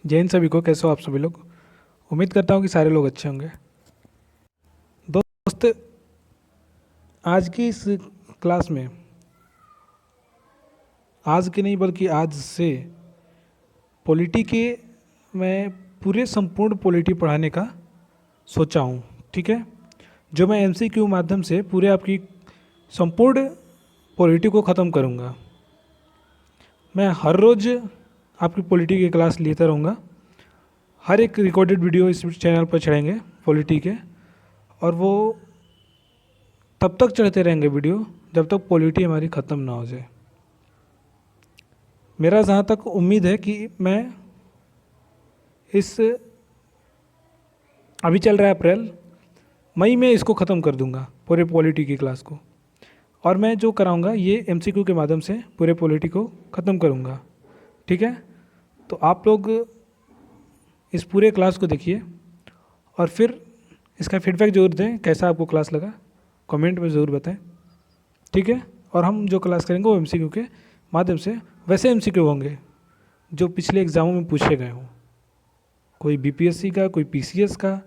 जय हिंद सभी को। कैसे हो आप सभी लोग? उम्मीद करता हूँ कि सारे लोग अच्छे होंगे। दोस्त, आज की इस क्लास में, आज की नहीं बल्कि आज से पॉलिटी के मैं पूरे संपूर्ण पॉलिटी पढ़ाने का सोचा हूँ। ठीक है, जो मैं एमसीक्यू माध्यम से पूरे आपकी संपूर्ण पॉलिटी को ख़त्म करूँगा। मैं हर रोज़ आपकी पॉलिटी की क्लास लेता रहूँगा। हर एक रिकॉर्डेड वीडियो इस चैनल पर चढ़ेंगे पॉलिटी के, और वो तब तक चढ़ते रहेंगे वीडियो जब तक पॉलिटी हमारी ख़त्म ना हो जाए। मेरा जहाँ तक उम्मीद है कि मैं अभी चल रहा है अप्रैल, मई में इसको ख़त्म कर दूंगा पूरे पॉलिटी की क्लास को। और मैं जो कराऊंगा ये एमसीक्यू के माध्यम से पूरे पॉलिटी को ख़त्म करूंगा। ठीक है, तो आप लोग इस पूरे क्लास को देखिए और फिर इसका फीडबैक ज़रूर दें, कैसा आपको क्लास लगा कमेंट में ज़रूर बताएं। ठीक है, और हम जो क्लास करेंगे वो एमसीक्यू के माध्यम से वैसे एमसीक्यू होंगे जो पिछले एग्ज़ामों में पूछे गए हों। कोई बीपीएससी का, कोई पीसीएस का,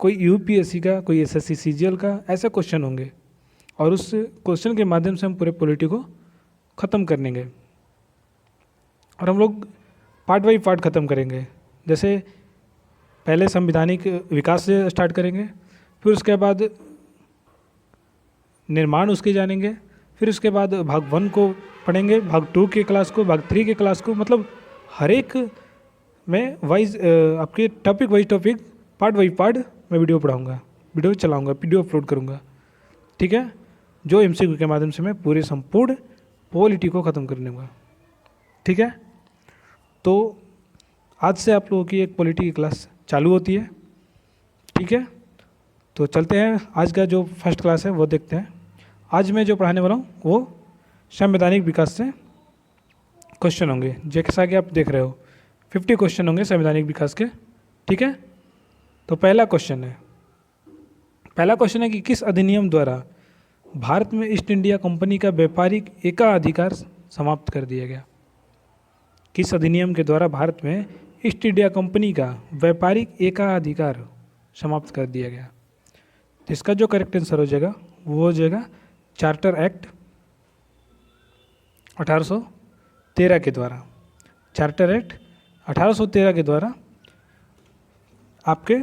कोई यूपीएससी का, कोई एसएससी सीजीएल का, ऐसे क्वेश्चन होंगे। और उस क्वेश्चन के माध्यम से हम पूरे पॉलिटी को ख़त्म कर लेंगे। और हम लोग पार्ट बाई पार्ट ख़त्म करेंगे। जैसे पहले संवैधानिक विकास से स्टार्ट करेंगे, फिर उसके बाद निर्माण उसके जानेंगे, फिर उसके बाद भाग 1 को पढ़ेंगे, भाग 2 के क्लास को, भाग 3 के क्लास को। मतलब हर एक में वाइज आपके topic wise topic, part by part मैं वीडियो पढ़ाऊँगा, वीडियो चलाऊँगा, वीडियो अपलोड करूँगा। ठीक है, जो एमसीक्यू के माध्यम से मैं पूरे संपूर्ण पॉलिटी को ख़त्म कर लूँगा। ठीक है, तो आज से आप लोगों की एक पॉलिटी की क्लास चालू होती है। ठीक है, तो चलते हैं, आज का जो फर्स्ट क्लास है वो देखते हैं। आज मैं जो पढ़ाने वाला हूँ वो संवैधानिक विकास से क्वेश्चन होंगे। जैसा कि आप देख रहे हो 50 क्वेश्चन होंगे संवैधानिक विकास के। ठीक है, तो पहला क्वेश्चन है कि किस अधिनियम द्वारा भारत में ईस्ट इंडिया कंपनी का व्यापारिक एकाधिकार समाप्त कर दिया गया? किस अधिनियम के द्वारा भारत में ईस्ट इंडिया कंपनी का व्यापारिक एकाधिकार समाप्त कर दिया गया? तो इसका जो करेक्ट आंसर हो जाएगा वो हो जाएगा चार्टर एक्ट 1813 के द्वारा। चार्टर एक्ट 1813 के द्वारा आपके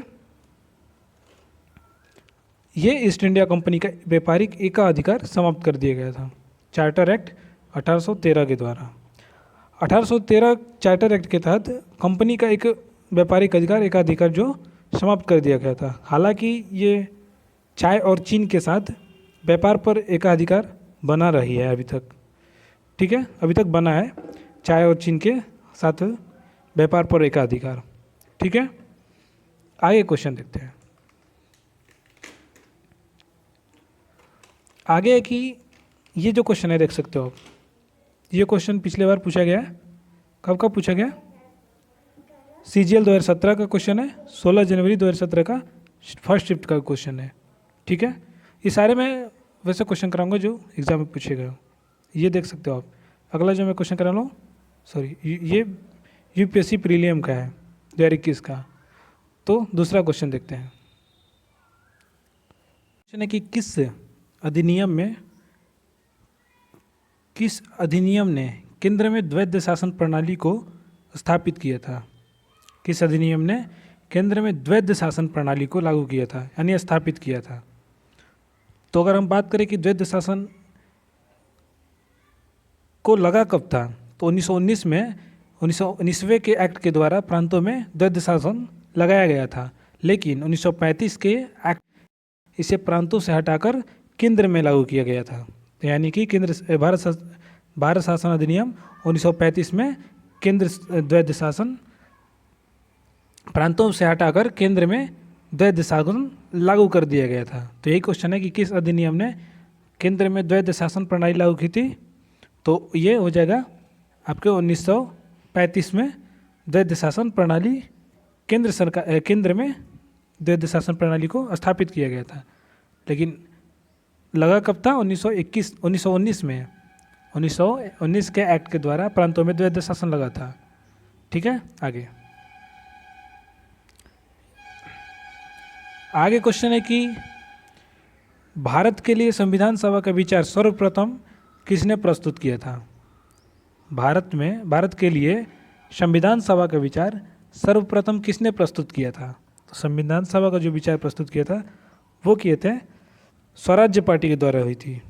ये ईस्ट इंडिया कंपनी का व्यापारिक एकाधिकार समाप्त कर दिया गया था। चार्टर एक्ट 1813 के द्वारा। 1813 चार्टर एक्ट के तहत कंपनी का एक व्यापारिक अधिकार एकाधिकार जो समाप्त कर दिया गया था। हालांकि ये चाय और चीन के साथ व्यापार पर एकाधिकार बना रही है अभी तक। ठीक है, अभी तक बना है चाय और चीन के साथ व्यापार पर एकाधिकार। ठीक है, आगे क्वेश्चन देखते हैं। आगे है कि ये जो क्वेश्चन है देख सकते हो आप, ये क्वेश्चन पिछले बार पूछा गया है। कब पूछा गया? सीजीएल 2017 का क्वेश्चन है, 16 जनवरी 2017 का फर्स्ट शिफ्ट का क्वेश्चन है। ठीक है, ये सारे मैं वैसे क्वेश्चन कराऊंगा जो एग्जाम में पूछे गए हो। ये देख सकते हो आप। अगला जो मैं क्वेश्चन करा लूँ, सॉरी, ये यूपीएससी प्रीलियम का है 2021 का। तो दूसरा क्वेश्चन देखते हैं। क्वेश्चन है कि किस अधिनियम ने केंद्र में द्वैध शासन प्रणाली को स्थापित किया था? किस अधिनियम ने केंद्र में द्वैध शासन प्रणाली को लागू किया था, यानी स्थापित किया था? तो अगर हम बात करें कि द्वैध शासन को लगा कब था, तो 1919 में 1919वें के एक्ट के द्वारा प्रांतों में द्वैध शासन लगाया गया था। लेकिन 1935 के एक्ट इसे प्रांतों से हटाकर केंद्र में लागू किया गया था। यानी कि भारत शासन अधिनियम 1935 में केंद्र द्वैध शासन प्रांतों से हटाकर केंद्र में द्वैध शासन लागू कर दिया गया था। तो यही क्वेश्चन है कि किस अधिनियम ने केंद्र में द्वैध शासन प्रणाली लागू की थी? तो ये हो जाएगा आपके 1935 में द्वैध शासन प्रणाली केंद्र में द्वैध शासन प्रणाली को स्थापित किया गया था। लेकिन लगा कब था? 1919 में 1919 के एक्ट के द्वारा प्रांतों में द्वैध शासन लगा था। ठीक है। आगे क्वेश्चन है कि भारत के लिए संविधान सभा का विचार सर्वप्रथम किसने प्रस्तुत किया था? भारत के लिए संविधान सभा का विचार सर्वप्रथम किसने प्रस्तुत किया था? तो संविधान सभा का जो विचार प्रस्तुत किया था वो किए थे स्वराज्य पार्टी के द्वारा हुई थी,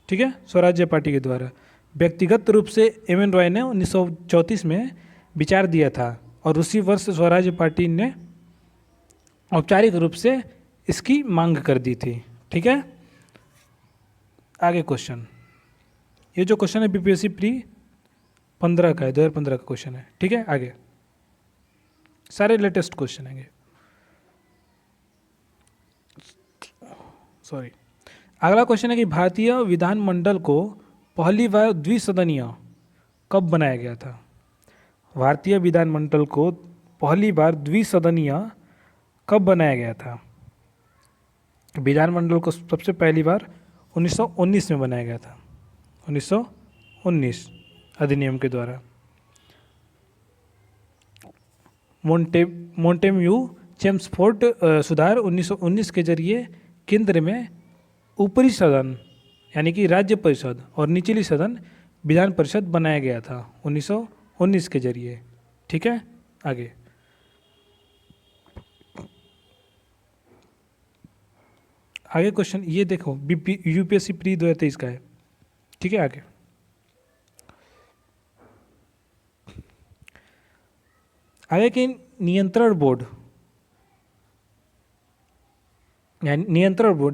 ठीक है, स्वराज्य पार्टी के द्वारा। व्यक्तिगत रूप से एम.एन. रॉय ने 1934 में विचार दिया था और उसी वर्ष स्वराज्य पार्टी ने औपचारिक रूप से इसकी मांग कर दी थी, ठीक है। आगे क्वेश्चन, ये जो क्वेश्चन है बीपीएससी प्री 15 का है, 2015 का क्वेश्चन है, ठीक है। आगे सारे लेटेस्ट क्वेश्चन आएंगे, सॉरी। अगला क्वेश्चन है कि भारतीय विधानमंडल को पहली बार द्विसदनीय कब बनाया गया था? भारतीय विधानमंडल को पहली बार द्विसदनीय कब बनाया गया था? विधानमंडल को सबसे पहली बार 1919 में बनाया गया था, 1919 अधिनियम के द्वारा। मोंटेम्यू चेम्सफोर्ड सुधार 1919 के जरिए केंद्र में ऊपरी सदन यानी कि राज्य परिषद और निचली सदन विधान परिषद बनाया गया था 1919 के जरिए, ठीक है। आगे क्वेश्चन ये देखो यूपीएससी प्री 2023 का है, ठीक है। आगे के नियंत्रण बोर्ड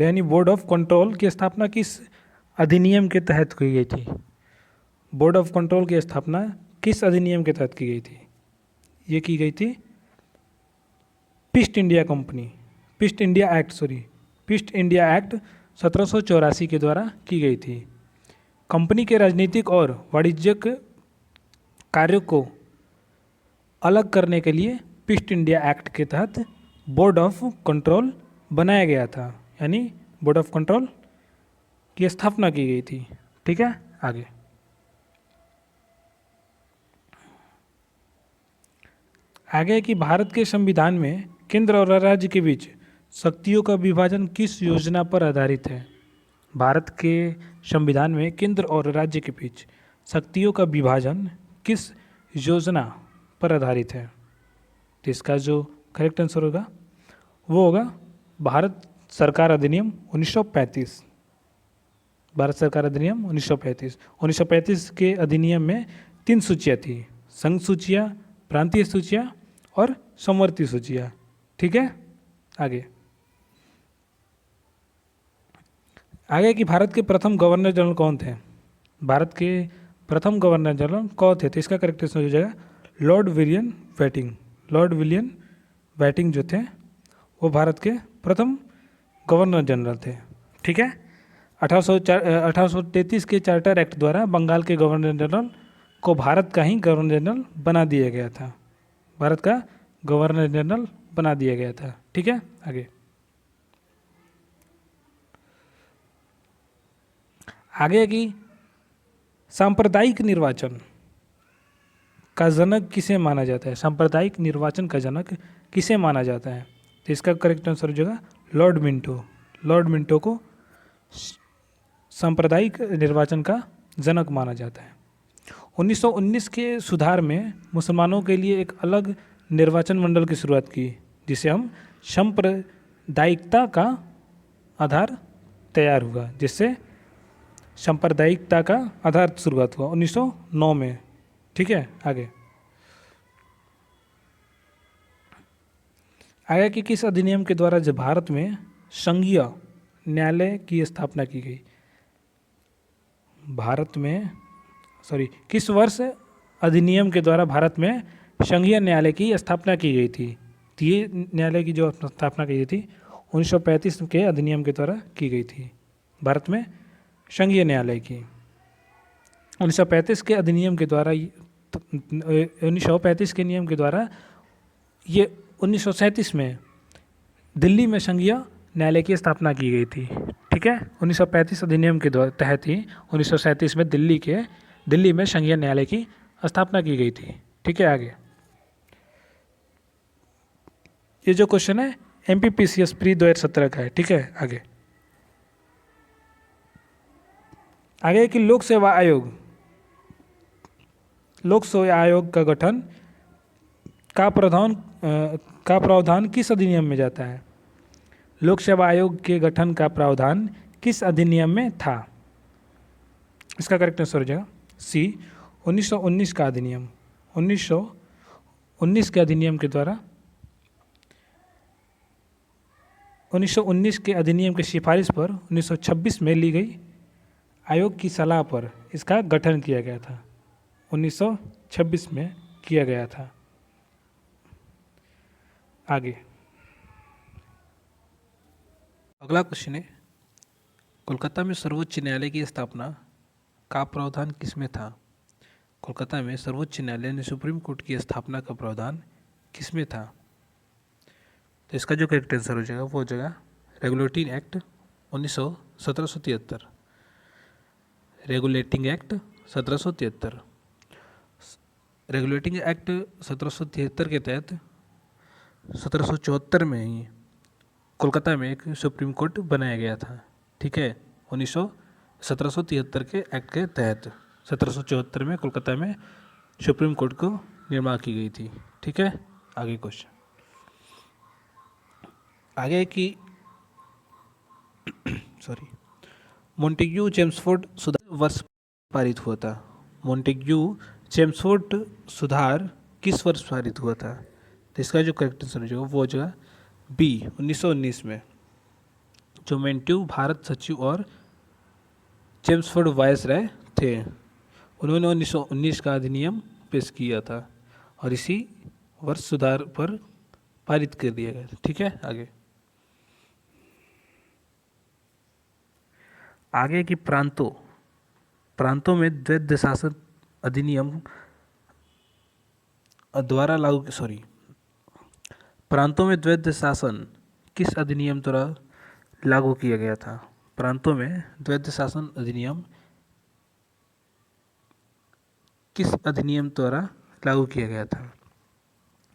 यानी बोर्ड ऑफ कंट्रोल की स्थापना किस अधिनियम के तहत की गई थी? बोर्ड ऑफ कंट्रोल की स्थापना किस अधिनियम के तहत की गई थी? ये की गई थी ईस्ट इंडिया एक्ट 1784 के द्वारा की गई थी। कंपनी के राजनीतिक और वाणिज्यिक कार्यों को अलग करने के लिए ईस्ट इंडिया एक्ट के तहत बोर्ड ऑफ कंट्रोल बनाया गया था, यानी बोर्ड ऑफ कंट्रोल की स्थापना की गई थी, ठीक है। आगे कि भारत के संविधान में केंद्र और राज्य के बीच शक्तियों का विभाजन किस योजना पर आधारित है? भारत के संविधान में केंद्र और राज्य के बीच शक्तियों का विभाजन किस योजना पर आधारित है? तो इसका जो करेक्ट आंसर होगा वो होगा भारत सरकार अधिनियम 1935। भारत सरकार अधिनियम 1935। 1935 के अधिनियम में 3 सूचियाँ थी, संघ सूचियाँ, प्रांतीय सूचियाँ और समवर्ती सूचियाँ, ठीक है। आगे कि भारत के प्रथम गवर्नर जनरल कौन थे? भारत के प्रथम गवर्नर जनरल कौन थे? तो इसका करेक्ट आंसर हो जाएगा लॉर्ड विलियम बेटिंग जो थे वो भारत के प्रथम गवर्नर जनरल थे, ठीक है। 1833 के चार्टर एक्ट द्वारा बंगाल के गवर्नर जनरल को भारत का ही गवर्नर जनरल बना दिया गया था, भारत का गवर्नर जनरल बना दिया गया था, ठीक है। आगे कि सांप्रदायिक निर्वाचन का जनक किसे माना जाता है? सांप्रदायिक निर्वाचन का जनक किसे माना जाता है? तो इसका करेक्ट आंसर हो जाएगा लॉर्ड मिंटो को सांप्रदायिक निर्वाचन का जनक माना जाता है। 1919 के सुधार में मुसलमानों के लिए एक अलग निर्वाचन मंडल की शुरुआत की, जिसे हम सांप्रदायिकता का आधार तैयार हुआ, जिससे सांप्रदायिकता का आधार शुरुआत हुआ 1909 में, ठीक है। आगे कि किस अधिनियम के द्वारा जब भारत में संघीय न्यायालय की स्थापना की गई? किस वर्ष अधिनियम के द्वारा भारत में संघीय न्यायालय की स्थापना की गई थी? तो ये न्यायालय की जो स्थापना की गई थी 1935 के अधिनियम के द्वारा की गई थी, भारत में संघीय न्यायालय की। 1935 के अधिनियम के द्वारा 1935 के नियम के द्वारा ये 1937 में दिल्ली में संघीय न्यायालय की स्थापना की गई थी, ठीक है। 1935 अधिनियम के तहत ही 1937 में दिल्ली में संघीय न्यायालय की स्थापना की गई थी, ठीक है। आगे ये जो क्वेश्चन है MPPCS प्री 2017 का है। ठीक है। आगे आगे कि लोक सेवा आयोग, लोक सेवा आयोग का गठन का प्रावधान किस अधिनियम में जाता है? लोक सेवा आयोग के गठन का प्रावधान किस अधिनियम में था? इसका करेक्ट आंसर हो जाएगा सी 1919 का अधिनियम। 1919 के अधिनियम के द्वारा 1919 के अधिनियम की सिफारिश पर 1926 में ली गई आयोग की सलाह पर इसका गठन किया गया था। 1926 में किया गया था। आगे अगला क्वेश्चन है, कोलकाता में सर्वोच्च न्यायालय की स्थापना का प्रावधान किसमें था? कोलकाता में सर्वोच्च न्यायालय ने सुप्रीम कोर्ट की स्थापना का प्रावधान किसमें था? तो इसका जो करेक्ट आंसर हो जाएगा वो हो जाएगा regulating act 1773। Regulating act 1773। Regulating act 1773 के तहत 1774 में ही कोलकाता में एक सुप्रीम कोर्ट बनाया गया था। ठीक है। 1773 के एक्ट के तहत 1774 में कोलकाता में सुप्रीम कोर्ट को निर्माण की गई थी। ठीक है। आगे क्वेश्चन आगे कि मोंटेग्यू चेम्सफोर्ड सुधार वर्ष पारित हुआ था? मोंटेग्यू चेम्सफोर्ड सुधार किस वर्ष पारित हुआ था? तो इसका जो करेक्ट आंसर हो जाएगा वो हो जाएगा बी 1919 में। जो मोंटेग्यू भारत सचिव और चेम्सफोर्ड वायसराय थे, उन्होंने 1919 का अधिनियम पेश किया था और इसी वर्ष सुधार पर पारित कर दिया गया था। ठीक है। आगे की प्रांतों में द्वैध शासन अधिनियम द्वारा प्रांतों में द्वैध शासन किस अधिनियम द्वारा लागू किया गया था? प्रांतों में द्वैध शासन अधिनियम किस अधिनियम द्वारा लागू किया गया था?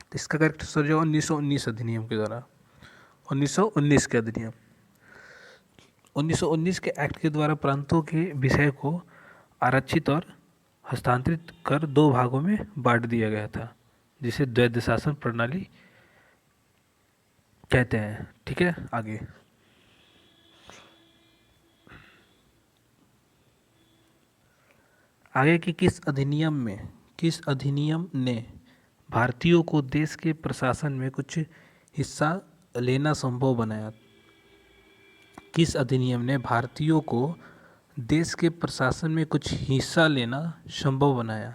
तो इसका करेक्ट आंसर जो 1919 अधिनियम के द्वारा 1919 के अधिनियम 1919 के एक्ट के द्वारा प्रांतों के विषय को आरक्षित और हस्तांतरित कर दो भागों में बांट दिया गया था, जिसे द्वैध शासन प्रणाली कहते हैं। ठीक है। आगे कि किस अधिनियम ने भारतीयों को देश के प्रशासन में कुछ हिस्सा लेना संभव बनाया? किस अधिनियम ने भारतीयों को देश के प्रशासन में कुछ हिस्सा लेना संभव बनाया?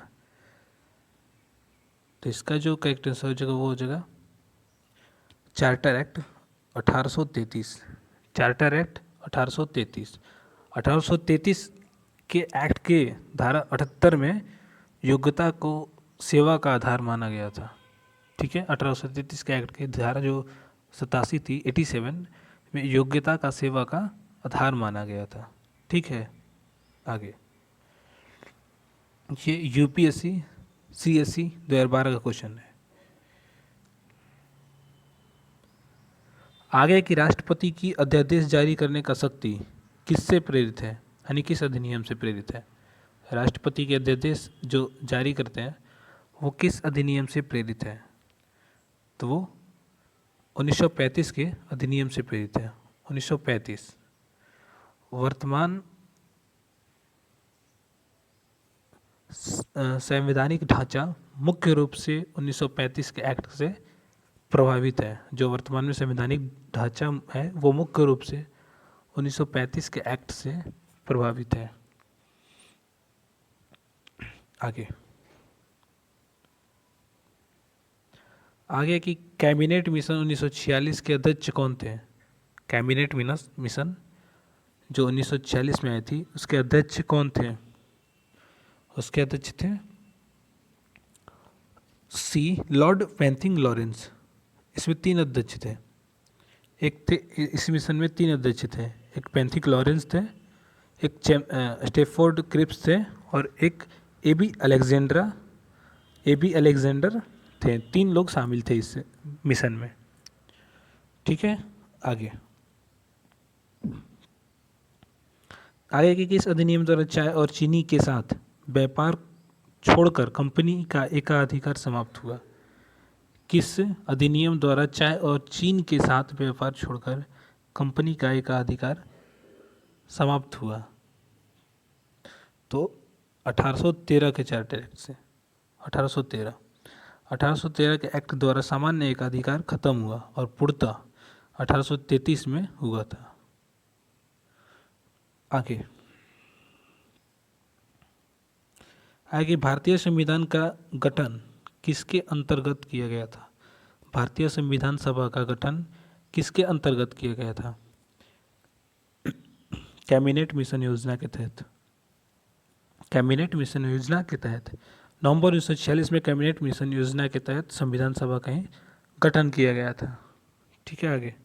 तो इसका जो करेक्ट आंसर हो जाएगा वो हो जाएगा चार्टर एक्ट 1833। Charter act 1833। 1833 के एक्ट के धारा 78 में योग्यता को सेवा का आधार माना गया था। ठीक है। 1833 के एक्ट के धारा जो 87 थी 87 में योग्यता का सेवा का आधार माना गया था। ठीक है। आगे ये UPSC CSE 2012 का क्वेश्चन है। आगे की राष्ट्रपति की अध्यादेश जारी करने का शक्ति किससे प्रेरित है, यानी किस अधिनियम से प्रेरित है? राष्ट्रपति के अध्यादेश जो जारी करते हैं वो किस अधिनियम से प्रेरित है? तो वो 1935 के अधिनियम से प्रेरित है। 1935। वर्तमान संवैधानिक ढांचा मुख्य रूप से 1935 के एक्ट से प्रभावित है। जो वर्तमान में संवैधानिक ढांचा है वो मुख्य रूप से 1935 के एक्ट से प्रभावित है। आगे की कैबिनेट मिशन 1946 के अध्यक्ष कौन थे? कैबिनेट मिशन जो 1946 में आई थी उसके अध्यक्ष कौन थे? उसके अध्यक्ष थे सी लॉर्ड पेंथिंग लॉरेंस। इसमें 3 अध्यक्ष थे। एक थे इस मिशन में 3 अध्यक्ष थे, एक पेंथिक लॉरेंस थे, एक स्टेफोर्ड क्रिप्स थे और एक AB AB अलेक्जेंडर थे। 3 लोग शामिल थे इस मिशन में। ठीक है, आगे आगे कि किस अधिनियम द्वारा चाय और चीनी के साथ व्यापार छोड़कर कंपनी का एकाधिकार समाप्त हुआ? किस अधिनियम द्वारा चाय और चीन के साथ व्यापार छोड़कर कंपनी का एकाधिकार समाप्त हुआ? तो 1813 के चार्टर एक्ट से। 1813 के एक्ट द्वारा सामान्य एकाधिकार खत्म हुआ और पूर्णतः 1833 में हुआ था। आगे भारतीय संविधान का गठन किसके अंतर्गत किया गया था? भारतीय संविधान सभा का गठन किसके अंतर्गत किया गया था? कैबिनेट मिशन योजना के तहत। कैबिनेट मिशन योजना के तहत नवंबर 1946 में कैबिनेट मिशन योजना के तहत संविधान सभा का गठन किया गया था। ठीक है,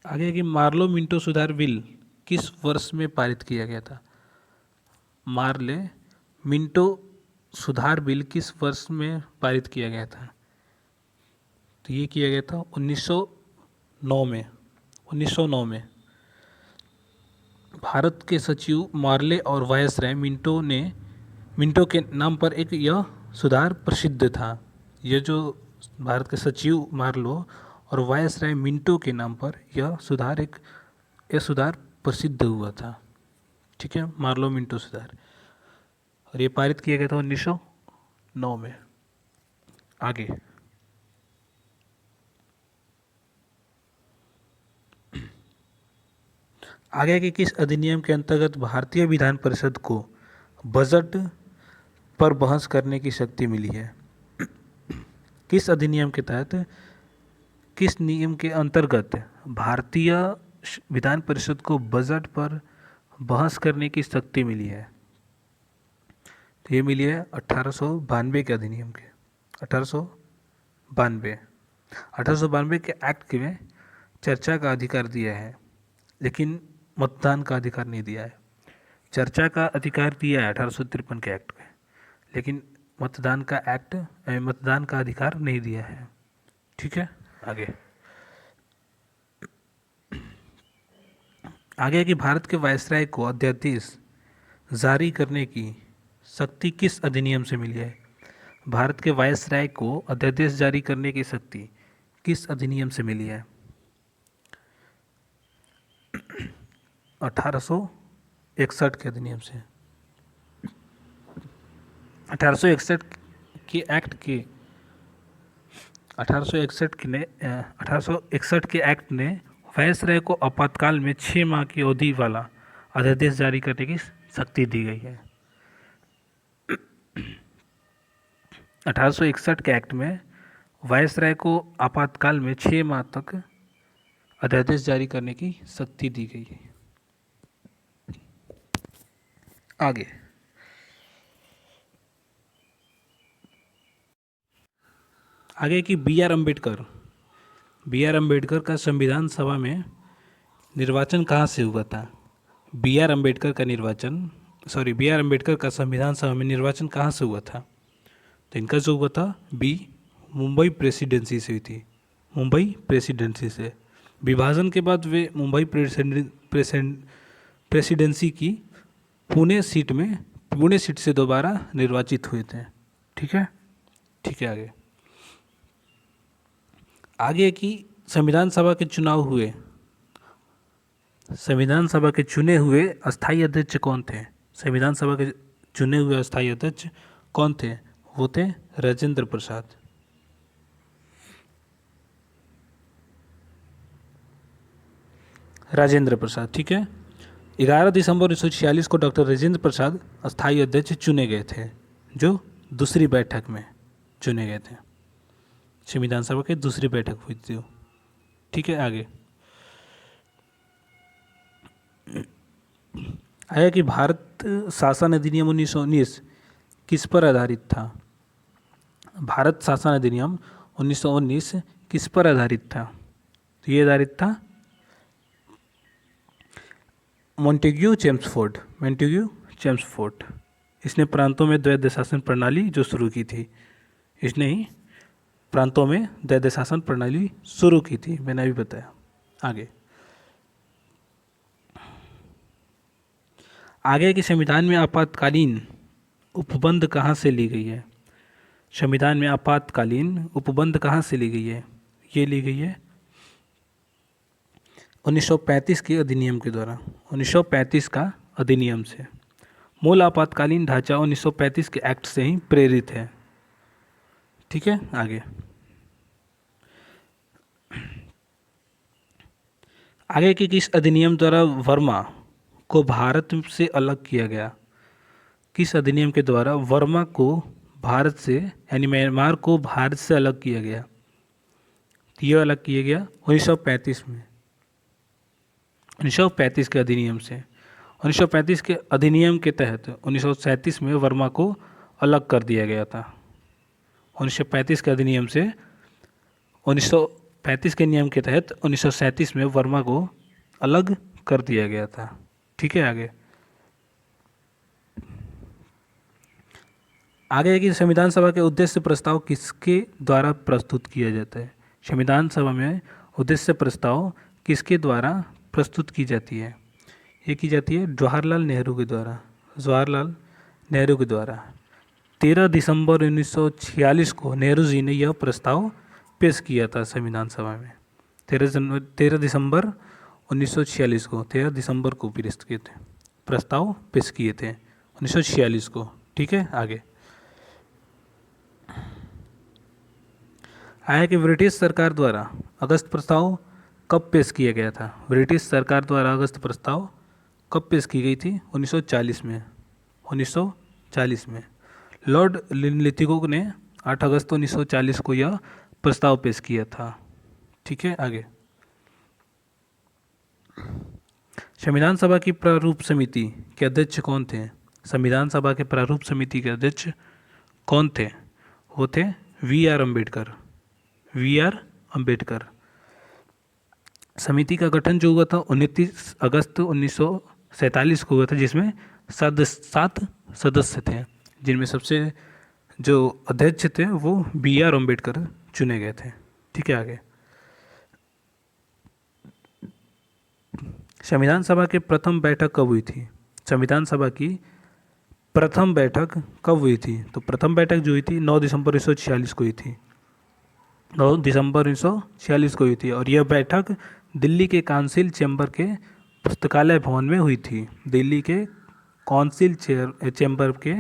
आगे कि मार्लो मिंटो सुधार बिल किस वर्ष में पारित किया गया था? मार्ले मिंटो सुधार बिल किस वर्ष में पारित किया गया था? तो ये किया गया था 1909 में। 1909 में भारत के सचिव मार्ले और वायसराय मिंटो के नाम पर एक यह सुधार प्रसिद्ध था। यह जो भारत के सचिव मार्लो और वायसराय मिंटो के नाम पर यह सुधार प्रसिद्ध हुआ था। ठीक है, मार्लो मिंटो सुधार, और ये पारित किया गया था 1909 में। आगे के किस अधिनियम के अंतर्गत भारतीय विधान परिषद को बजट पर बहस करने की शक्ति मिली है? किस अधिनियम के तहत, किस नियम के अंतर्गत भारतीय विधान परिषद को बजट पर बहस करने की शक्ति मिली है? तो ये मिली है 1892 के अधिनियम के। 1892 के एक्ट में चर्चा का अधिकार दिया है, लेकिन मतदान का अधिकार नहीं दिया है। चर्चा का अधिकार दिया है 1853 के एक्ट में, लेकिन मतदान का अधिकार नहीं दिया है। ठीक है, आगे कि भारत के वायसराय को अध्यादेश जारी करने की शक्ति किस अधिनियम से मिली है? भारत के वायसराय को अध्यादेश जारी करने की शक्ति किस अधिनियम से मिली है? 1861 के अधिनियम से। 1861 के एक्ट ने वायसराय को आपातकाल में 6 माह की अवधि वाला अध्यादेश जारी करने की शक्ति दी गई है। 1861 के एक्ट में वायसराय को आपातकाल में 6 माह तक अध्यादेश जारी करने की शक्ति दी गई है। आगे कि बी आर अम्बेडकर का संविधान सभा में निर्वाचन कहाँ से हुआ था? बी आर अम्बेडकर का संविधान सभा में निर्वाचन कहाँ से हुआ था? तो इनका जो हुआ था मुंबई प्रेसिडेंसी से हुई थी। मुंबई प्रेसिडेंसी से विभाजन के बाद वे मुंबई प्रेसिडेंसी की पुणे सीट से दोबारा निर्वाचित हुए थे। ठीक है, आगे की संविधान सभा के चुने हुए अस्थायी अध्यक्ष कौन थे? संविधान सभा के चुने हुए अस्थायी अध्यक्ष कौन थे? वो थे राजेंद्र प्रसाद। ठीक है, 11 दिसंबर 1946 को डॉक्टर राजेंद्र प्रसाद अस्थायी अध्यक्ष चुने गए थे, जो दूसरी बैठक में चुने गए थे। संविधान सभा की दूसरी बैठक हुई थी। ठीक है, आगे आया कि भारत शासन अधिनियम 1919 किस पर आधारित था? भारत शासन अधिनियम 1919 किस पर आधारित था? तो ये आधारित था मॉन्टेग्यू चेम्सफोर्ड। इसने प्रांतों में द्वैध शासन प्रणाली जो शुरू की थी, इसने ही प्रांतों में द्वैध शासन प्रणाली शुरू की थी, मैंने अभी बताया। आगे आगे कि संविधान में आपातकालीन उपबंध कहाँ से ली गई है? संविधान में आपातकालीन उपबंध कहाँ से ली गई है? ये ली गई है 1935 के अधिनियम के द्वारा, 1935 का अधिनियम से। मूल आपातकालीन ढांचा 1935 के एक्ट से ही प्रेरित है। ठीक है, आगे आगे कि किस अधिनियम द्वारा वर्मा को भारत से अलग किया गया? किस अधिनियम के द्वारा वर्मा को भारत से यानी म्यांमार को भारत से अलग किया गया? ये अलग किया गया 1935 में, 1935 के अधिनियम से। 1935 के अधिनियम के तहत 1937 में वर्मा को अलग कर दिया गया था। 1935 के अधिनियम से 1935 के नियम के तहत 1937 में वर्मा को अलग कर दिया गया था। ठीक है, आगे है कि संविधान सभा के उद्देश्य प्रस्ताव किसके द्वारा प्रस्तुत किया जाता है? संविधान सभा में उद्देश्य प्रस्ताव किसके द्वारा प्रस्तुत की जाती है? ये की जाती है जवाहरलाल नेहरू के द्वारा, जवाहरलाल नेहरू के द्वारा। 13 दिसंबर 1946 को नेहरू जी ने यह प्रस्ताव पेश किया था संविधान सभा में। 13 दिसंबर 1946 को, 13 दिसंबर को प्रस्ताव पेश किए थे 1946 को। ठीक है, आगे आया कि ब्रिटिश सरकार द्वारा अगस्त प्रस्ताव कब पेश किया गया था? ब्रिटिश सरकार द्वारा अगस्त प्रस्ताव कब पेश की गई थी? 1940 में, 1940 में। लॉर्ड लिथगो ने 8 अगस्त 1940 को यह प्रस्ताव पेश किया था। ठीक है, आगे संविधान सभा की प्रारूप समिति के अध्यक्ष कौन थे? संविधान सभा के प्रारूप समिति के अध्यक्ष कौन थे? वो थे वी.आर. अम्बेडकर, वी.आर. अम्बेडकर। समिति का गठन जो हुआ था 29 अगस्त 1947 को हुआ था, जिसमें 7 सदस्य थे, जिनमें सबसे जो अध्यक्ष थे वो बी.आर. अम्बेडकर चुने गए थे। ठीक है, आगे संविधान सभा की प्रथम बैठक कब हुई थी? संविधान सभा की प्रथम बैठक कब हुई थी? तो प्रथम बैठक जो हुई थी 9 दिसंबर 1946 को हुई थी, 9 दिसंबर 1946 को हुई थी। और यह बैठक दिल्ली के काउंसिल चैम्बर के पुस्तकालय भवन में हुई थी। दिल्ली के काउंसिल चैम्बर के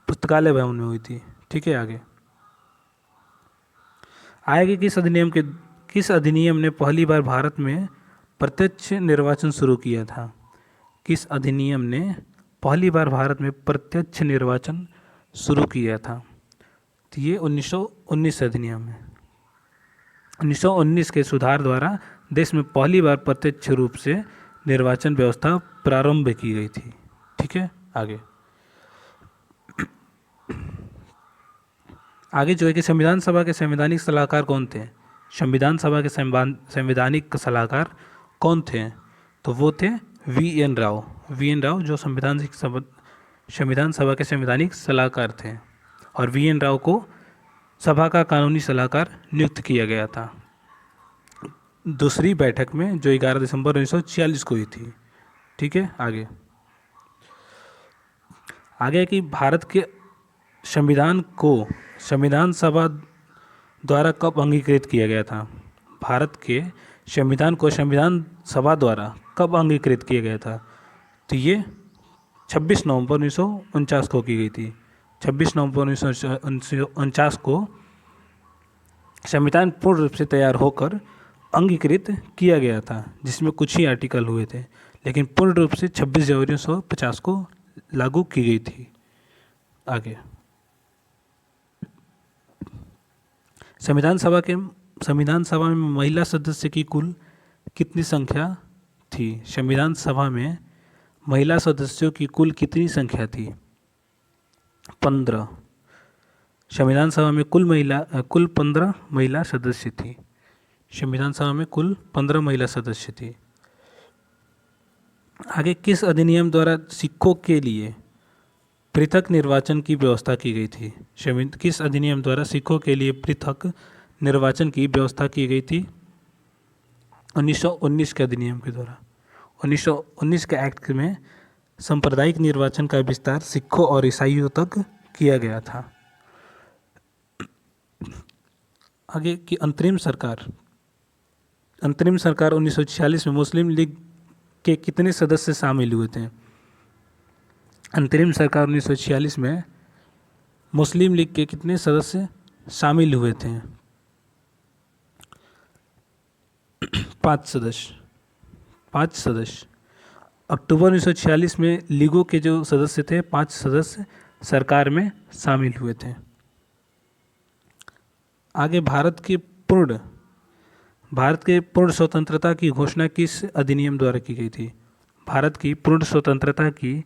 पुस्तकालय भवन में हुई थी। ठीक है, आगे आएगी किस अधिनियम ने पहली बार भारत में प्रत्यक्ष निर्वाचन शुरू किया था? किस अधिनियम ने पहली बार भारत में प्रत्यक्ष निर्वाचन शुरू किया था? तो ये 1919 अधिनियम है। 1919 के सुधार द्वारा देश में पहली बार प्रत्यक्ष रूप से निर्वाचन व्यवस्था प्रारंभ की गई थी। ठीक है, आगे जो है कि संविधान सभा के संवैधानिक सलाहकार कौन थे? संविधान सभा के संवैधानिक सलाहकार कौन थे? तो वो थे वी.एन. राव, वी.एन. राव जो संविधान सभा के संवैधानिक सलाहकार थे। और वी.एन. राव को सभा का कानूनी सलाहकार नियुक्त किया गया था दूसरी बैठक में, जो 11 दिसंबर 1946 को हुई थी। ठीक है, आगे कि भारत के संविधान को संविधान सभा द्वारा कब अंगीकृत किया गया था? भारत के संविधान को संविधान सभा द्वारा कब अंगीकृत किया गया था? तो ये 26 नवंबर 1949 को की गई थी। 26 नवंबर 1949 को संविधान पूर्ण रूप से तैयार होकर अंगीकृत किया गया था, जिसमें कुछ ही आर्टिकल हुए थे, लेकिन पूर्ण रूप से 26 जनवरी 1950 को लागू की गई थी। आगे संविधान सभा में महिला सदस्य की कुल कितनी संख्या थी? संविधान सभा में महिला सदस्यों की कुल कितनी संख्या थी? 15। संविधान सभा में कुल 15 महिला सदस्य थी। संविधान सभा में कुल 15 महिला सदस्य थी। आगे किस अधिनियम द्वारा सिखों के लिए पृथक निर्वाचन की व्यवस्था की गई थी? किस अधिनियम द्वारा सिखों के लिए पृथक निर्वाचन की व्यवस्था की गई थी? 1919 के अधिनियम के द्वारा। 1919 के एक्ट में सांप्रदायिक निर्वाचन का विस्तार सिखों और ईसाइयों तक किया गया था। आगे की अंतरिम सरकार 1946 में मुस्लिम लीग के कितने सदस्य शामिल हुए थे? अंतरिम सरकार 1946 में मुस्लिम लीग के कितने सदस्य शामिल हुए थे? 5 सदस्य। अक्टूबर 1946 में लीगों के जो सदस्य थे, 5 सदस्य सरकार में शामिल हुए थे। आगे भारत के पूर्ण स्वतंत्रता की घोषणा किस अधिनियम द्वारा की गई थी? भारत की पूर्ण स्वतंत्रता की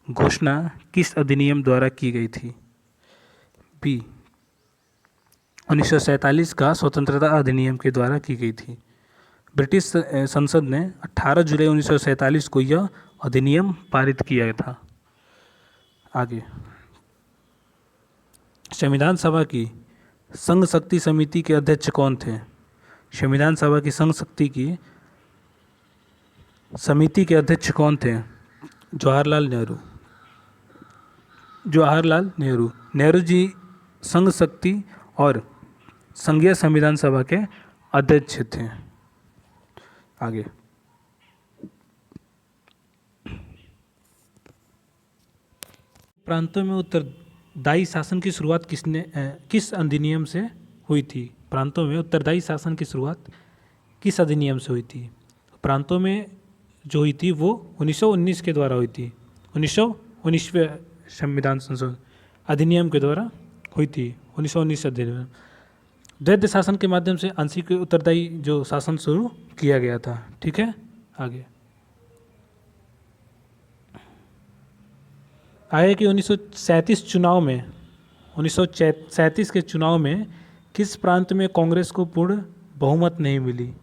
घोषणा किस अधिनियम द्वारा की गई थी? बी, 1947 का स्वतंत्रता अधिनियम के द्वारा की गई थी। ब्रिटिश संसद ने 18 जुलाई 1947 को यह अधिनियम पारित किया था। आगे संविधान सभा की संघ शक्ति समिति के अध्यक्ष कौन थे? संविधान सभा की संघ शक्ति की समिति के अध्यक्ष कौन थे? जवाहरलाल नेहरू। नेहरू जी संघ शक्ति और संघीय संविधान सभा के अध्यक्ष थे। आगे प्रांतों में उत्तरदायी शासन की शुरुआत किस अधिनियम से हुई थी? प्रांतों में उत्तरदायी शासन की शुरुआत किस अधिनियम से हुई थी? प्रांतों में जो हुई थी वो 1919 के द्वारा हुई थी। 1919वें संविधान संशोधन अधिनियम के द्वारा हुई थी। 1919 अधिनियम द्वैध शासन के माध्यम से आंशिक उत्तरदायी जो शासन शुरू किया गया था। ठीक है, आगे आगे कि 1937 के चुनाव में किस प्रांत में कांग्रेस को पूर्ण बहुमत नहीं मिली?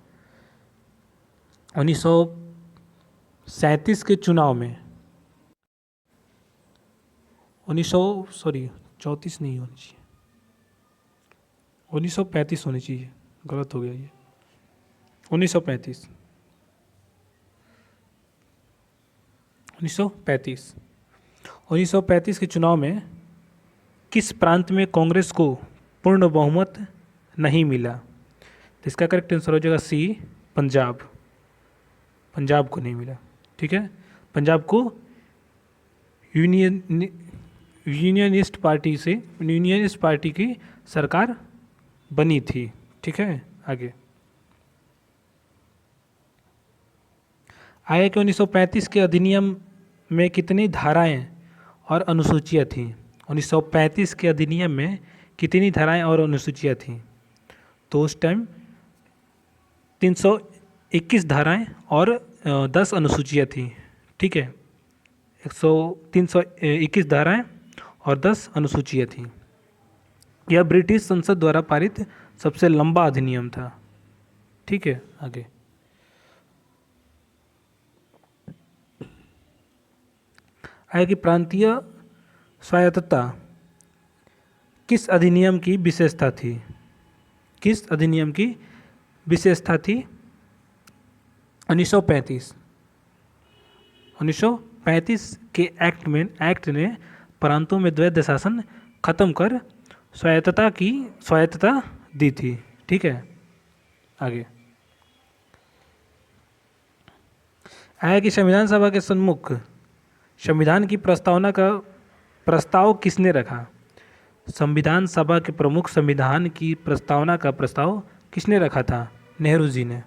1937 के चुनाव में 1934 नहीं होनी चाहिए, 1935 होनी चाहिए, गलत हो गया ये। 1935 के चुनाव में किस प्रांत में कांग्रेस को पूर्ण बहुमत नहीं मिला? तो इसका करेक्ट आंसर हो जाएगा सी, पंजाब को नहीं मिला। ठीक है, पंजाब को यूनियनिस्ट पार्टी की सरकार बनी थी। ठीक है, आगे आया कि 1935 के अधिनियम में कितनी धाराएं और अनुसूचियां थीं? 1935 के अधिनियम में कितनी धाराएं और अनुसूचियां थीं? तो उस टाइम 321 धाराएं और 10 अनुसूचियां थीं। ठीक है, 321 धाराएं और 10 अनुसूचियां थीं। यह ब्रिटिश संसद द्वारा पारित सबसे लंबा अधिनियम था। ठीक है, आगे आया कि प्रांतीय स्वायत्तता किस अधिनियम की विशेषता थी? किस अधिनियम की विशेषता थी? 1935 के एक्ट ने प्रांतों में द्वैध शासन खत्म कर स्वायत्तता दी थी। ठीक है, आगे आया कि संविधान सभा के सन्मुख संविधान की प्रस्तावना का प्रस्ताव किसने रखा? संविधान सभा के प्रमुख संविधान की प्रस्तावना का प्रस्ताव किसने रखा था? नेहरू जी ने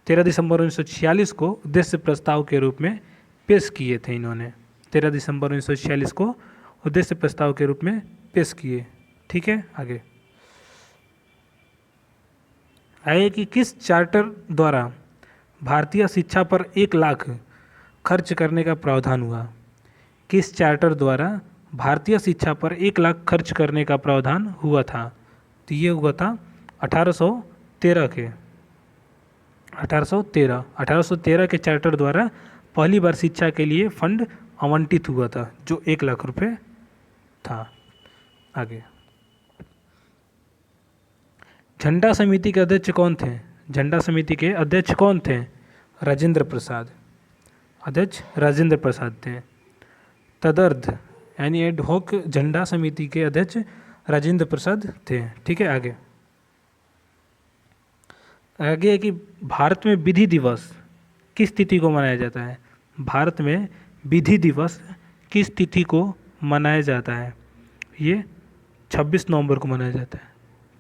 13 दिसंबर 1946 को उद्देश्य प्रस्ताव के रूप में पेश किए थे। इन्होंने 13 दिसंबर 1946 को उद्देश्य प्रस्ताव के रूप में पेश किए। ठीक है, आगे आए कि किस चार्टर द्वारा भारतीय शिक्षा पर 1 लाख खर्च करने का प्रावधान हुआ? किस चार्टर द्वारा भारतीय शिक्षा पर 1 लाख खर्च करने का प्रावधान हुआ था? तो ये हुआ था 1813 के चार्टर द्वारा पहली बार शिक्षा के लिए फंड आवंटित हुआ था, जो 1 लाख रुपए था। आगे, झंडा समिति के अध्यक्ष कौन थे? झंडा समिति के अध्यक्ष कौन थे? राजेंद्र प्रसाद। अध्यक्ष राजेंद्र प्रसाद थे। तदर्थ यानी एड हॉक झंडा समिति के अध्यक्ष राजेंद्र प्रसाद थे। ठीक है, आगे आगे है कि भारत में विधि दिवस किस तिथि को मनाया जाता है? भारत में विधि दिवस किस तिथि को मनाया जाता है? ये 26 नवंबर को मनाया जाता है।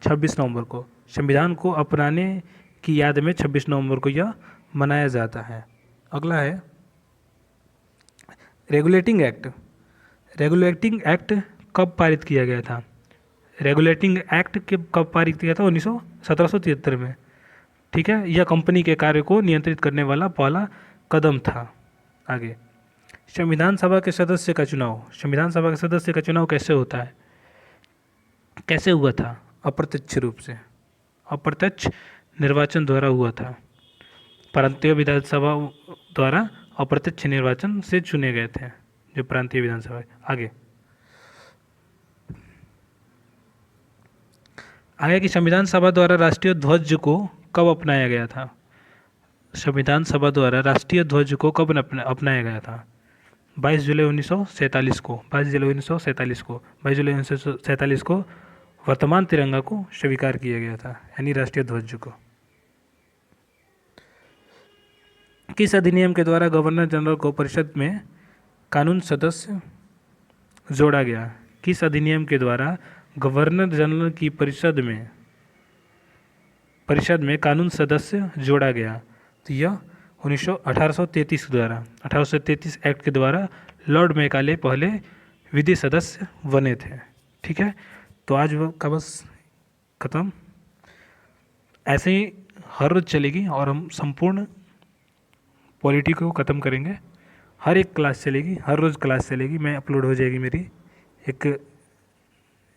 26 नवंबर को संविधान को अपनाने की याद में 26 नवंबर को यह मनाया जाता है। अगला है रेगुलेटिंग एक्ट। रेगुलेटिंग एक्ट कब पारित किया गया था? रेगुलेटिंग एक्ट कब पारित किया था? 1773 में। ठीक है, यह कंपनी के कार्य को नियंत्रित करने वाला पहला कदम था। आगे, संविधान सभा के सदस्य का चुनाव। संविधान सभा के सदस्य का चुनाव कैसे होता है? कैसे हुआ था? अप्रत्यक्ष रूप से, अप्रत्यक्ष निर्वाचन द्वारा हुआ था। प्रांतीय विधानसभा द्वारा अप्रत्यक्ष निर्वाचन से चुने गए थे जो प्रांतीय विधानसभा। आगे की संविधान सभा द्वारा राष्ट्रीय ध्वज को कब अपनाया गया था? संविधान सभा द्वारा राष्ट्रीय ध्वज को कब अपनाया गया था? 22 जुलाई 1947 को। 22 जुलाई 1947 को 22 जुलाई 1947 को वर्तमान तिरंगा को स्वीकार किया गया था, यानी राष्ट्रीय ध्वज को। किस अधिनियम के द्वारा गवर्नर जनरल को परिषद में कानून सदस्य जोड़ा गया? किस अधिनियम के द्वारा गवर्नर जनरल की परिषद में कानून सदस्य जोड़ा गया? तो यह 1833 द्वारा 1833 एक्ट के द्वारा लॉर्ड मैकाले पहले विधि सदस्य बने थे। ठीक है, तो आज वो का बस ख़त्म। ऐसे ही हर रोज़ चलेगी और हम संपूर्ण पॉलिटी को ख़त्म करेंगे। हर एक क्लास चलेगी, हर रोज़ क्लास चलेगी। मैं अपलोड हो जाएगी मेरी एक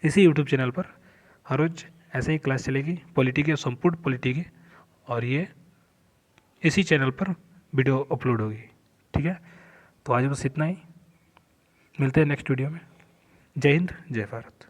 इसी यूट्यूब चैनल पर। हर रोज़ ऐसे ही क्लास चलेगी पॉलिटी की, संपूर्ण पॉलिटी की, और ये इसी चैनल पर वीडियो अपलोड होगी। ठीक है, तो आज बस इतना ही। मिलते हैं नेक्स्ट वीडियो में। जय हिंद, जय भारत।